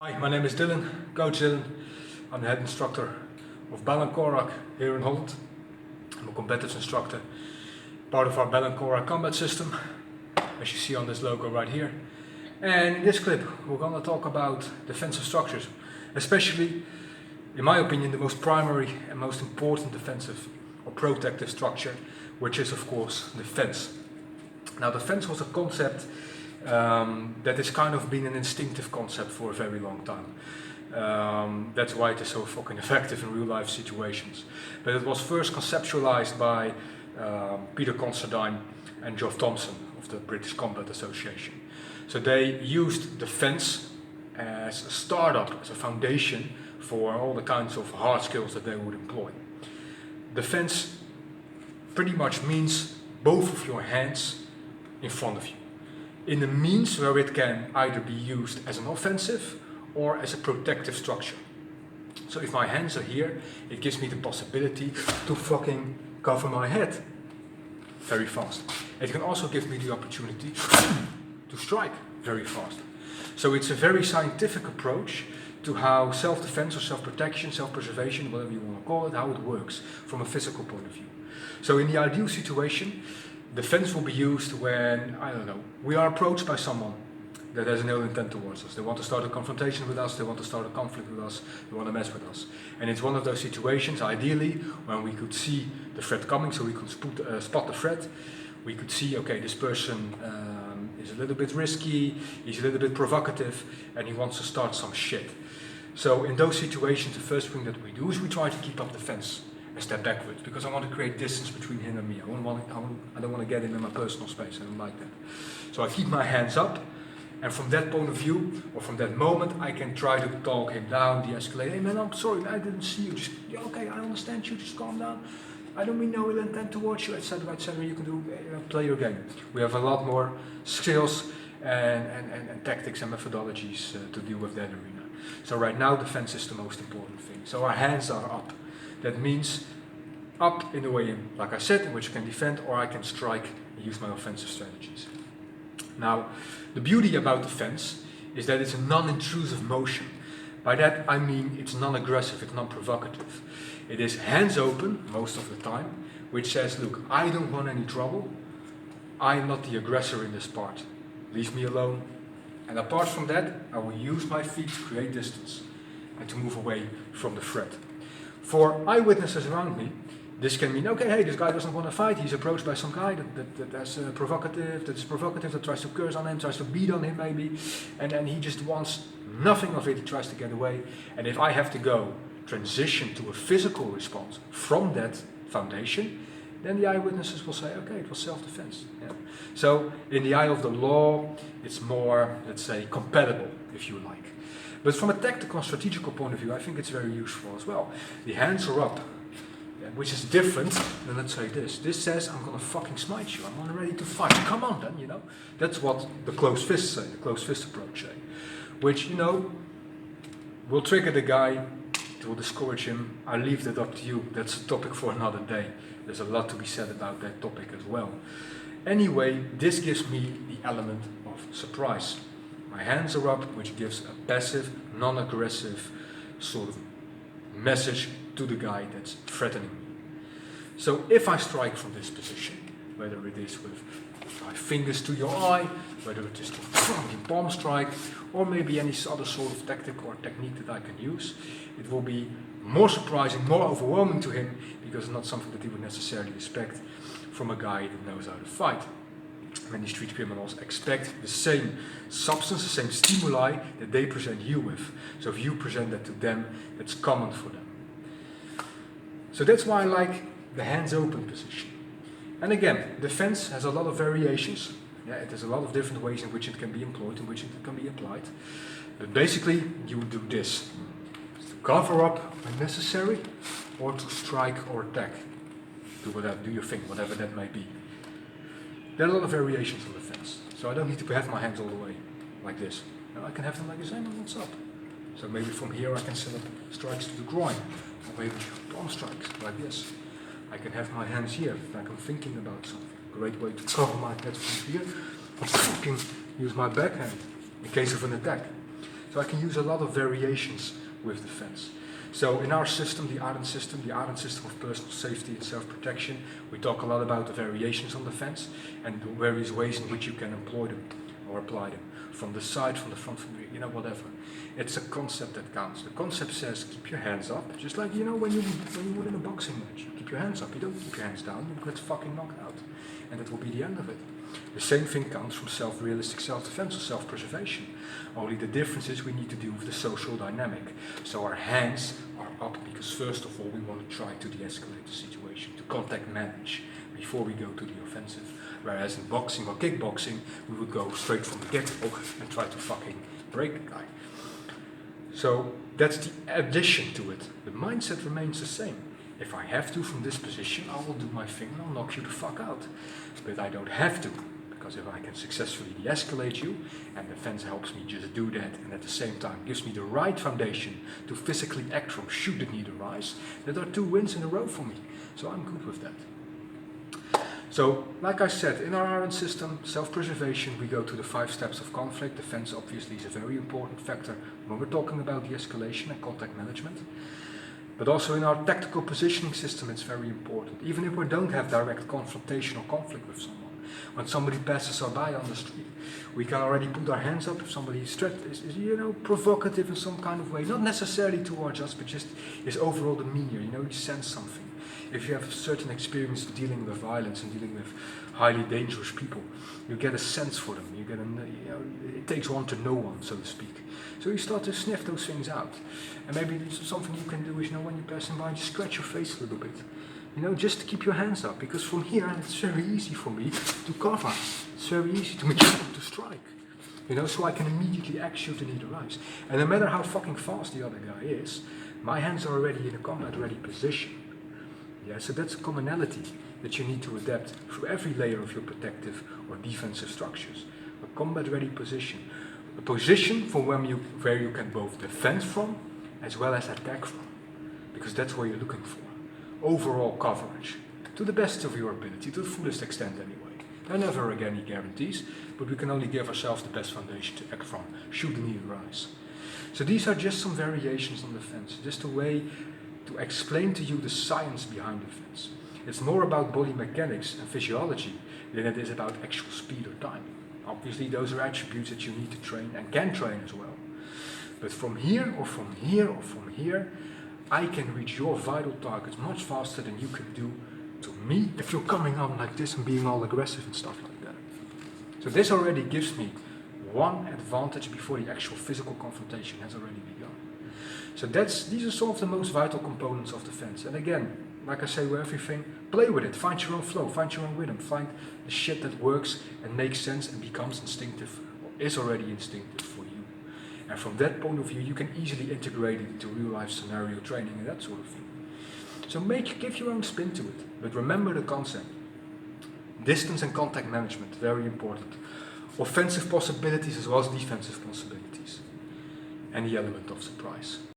Hi, my name is Dylan, Coach Dylan. I'm the head instructor of Ba-Lan Corag here in Holland. I'm a combatives instructor, part of our Ba-Lan Corag combat system, as you see on this logo right here. And in this clip we're going to talk about defensive structures, especially, in my opinion, the most primary and most important defensive or protective structure, which is of course defense. Now, defense was a concept that has kind of been an instinctive concept for a very long time. That's why it is so fucking effective in real life situations. But it was first conceptualized by Peter Considine and Geoff Thompson of the British Combat Association. So they used defense as a startup, as a foundation for all the kinds of hard skills that they would employ. Defense pretty much means both of your hands in front of you, in a means where it can either be used as an offensive or as a protective structure. So if my hands are here, it gives me the possibility to fucking cover my head very fast. It can also give me the opportunity to strike very fast. So it's a very scientific approach to how self-defense or self-protection, self-preservation, whatever you want to call it, how it works from a physical point of view. So in the ideal situation, defense will be used when, I don't know, we are approached by someone that has an ill intent towards us. They want to start a confrontation with us, they want to start a conflict with us, they want to mess with us. And it's one of those situations, ideally, when we could see the threat coming, so we could spot the threat. We could see, okay, this person is a little bit risky, he's a little bit provocative, and he wants to start some shit. So in those situations, the first thing that we do is we try to keep up defense. I step backwards because I want to create distance between him and me. I don't want to get him in my personal space. I don't like that. So I keep my hands up, and from that point of view, or from that moment, I can try to talk him down, de-escalate. Hey man, I'm sorry, I didn't see you. Just, yeah, okay, I understand you. Just calm down. I don't mean no ill intent towards you, etc., etc. You can do play your game. We have a lot more skills and tactics and methodologies to deal with that arena. So right now, defense is the most important thing. So our hands are up. That means up in the way, like I said, in which I can defend or I can strike and use my offensive strategies. Now, the beauty about defense is that it's a non-intrusive motion. By that I mean it's non-aggressive, it's non-provocative. It is hands open most of the time, which says, look, I don't want any trouble. I'm not the aggressor in this part. Leave me alone. And apart from that, I will use my feet to create distance and to move away from the threat. For eyewitnesses around me, this can mean, okay, hey, this guy doesn't want to fight, he's approached by some guy that's provocative, that tries to curse on him, tries to beat on him maybe, and he just wants nothing of it, he tries to get away. And if I have to go transition to a physical response from that foundation, then the eyewitnesses will say, okay, it was self-defense. Yeah. So in the eye of the law, it's more, let's say, compatible, if you like. But from a tactical and strategical point of view, I think it's very useful as well. The hands are up, yeah, which is different than, let's say, this. This says, I'm going to fucking smite you. I'm ready to fight. Come on then, you know. That's what the closed fists say, the closed fist approach say. Which, you know, will trigger the guy, it will discourage him. I leave that up to you. That's a topic for another day. There's a lot to be said about that topic as well. Anyway, this gives me the element of surprise. My hands are up, which gives a passive, non-aggressive sort of message to the guy that's threatening me. So if I strike from this position, whether it is with my fingers to your eye, whether it is to palm strike, or maybe any other sort of tactic or technique that I can use, it will be more surprising, more overwhelming to him, because it's not something that he would necessarily expect from a guy that knows how to fight. Many street criminals expect the same substance, the same stimuli that they present you with. So if you present that to them, that's common for them. So that's why I like the hands open position. And again, defense has a lot of variations. Yeah, it has a lot of different ways in which it can be employed, in which it can be applied. But basically, you would do this. To cover up when necessary, or to strike or attack. Do your thing, whatever that may be. There are a lot of variations on defense, so I don't need to have my hands all the way like this. I can have them like this, and what's up? So maybe from here I can set up strikes to the groin, or maybe palm strikes like this. I can have my hands here, like I'm thinking about something. Great way to cover my head from here. I fucking use my backhand in case of an attack. So I can use a lot of variations with the fence. So in our system, the Ba-Lan system of personal safety and self-protection, we talk a lot about the variations on the fence and the various ways in which you can employ them or apply them. From the side, from the front, from the rear, you know, whatever. It's a concept that counts. The concept says keep your hands up, just like, you know, when you would in a boxing match. You keep your hands up, you don't keep your hands down, you get fucking knocked out. And that will be the end of it. The same thing counts from self-realistic self-defense or self-preservation. Only the difference is we need to deal with the social dynamic. So our hands are up because first of all we want to try to de-escalate the situation, to contact manage before we go to the offensive. Whereas in boxing or kickboxing, we would go straight from the get-go and try to fucking break the guy. So that's the addition to it. The mindset remains the same. If I have to from this position, I will do my thing and I'll knock you the fuck out. But I don't have to, because if I can successfully de-escalate you, and the fence helps me just do that, and at the same time gives me the right foundation to physically act from should the need arise, that are 2 wins in a row for me. So I'm good with that. So, like I said, in our Ba-Lan system, self-preservation, we go to the 5 steps of conflict. Defense obviously is a very important factor when we're talking about de-escalation and contact management. But also in our tactical positioning system, it's very important. Even if we don't have direct confrontation or conflict with someone. When somebody passes us by on the street, we can already put our hands up if somebody is you know, provocative in some kind of way. Not necessarily towards us, but just his overall demeanor, you know, you sense something. If you have a certain experience dealing with violence and dealing with highly dangerous people, you get a sense for them. You get it takes one to know one, so to speak. So you start to sniff those things out. And maybe something you can do is, you know, when you're passing by, just scratch your face a little bit. You know, just to keep your hands up, because from here it's very easy for me to cover. It's very easy to make to strike. You know, so I can immediately act should the need arise. And no matter how fucking fast the other guy is, my hands are already in a combat-ready position. Yeah, so that's a commonality that you need to adapt through every layer of your protective or defensive structures. A combat-ready position. A position from where you can both defend from as well as attack from. Because that's what you're looking for. Overall coverage. To the best of your ability, to the fullest extent anyway. There are never any guarantees, but we can only give ourselves the best foundation to act from, should the need arise. So these are just some variations on the fence, just a way to explain to you the science behind the fence. It's more about body mechanics and physiology than it is about actual speed or time. Obviously those are attributes that you need to train and can train as well. But from here or from here or from here, I can reach your vital targets much faster than you can do to me if you're coming on like this and being all aggressive and stuff like that. So this already gives me one advantage before the actual physical confrontation has already begun. So these are some of the most vital components of the fence. And again, like I say with everything, play with it, find your own flow, find your own rhythm, find the shit that works and makes sense and becomes instinctive, or is already instinctive for you. And from that point of view, you can easily integrate it into real life scenario training and that sort of thing. So give your own spin to it, but remember the concept. Distance and contact management, very important. Offensive possibilities as well as defensive possibilities. And the element of surprise.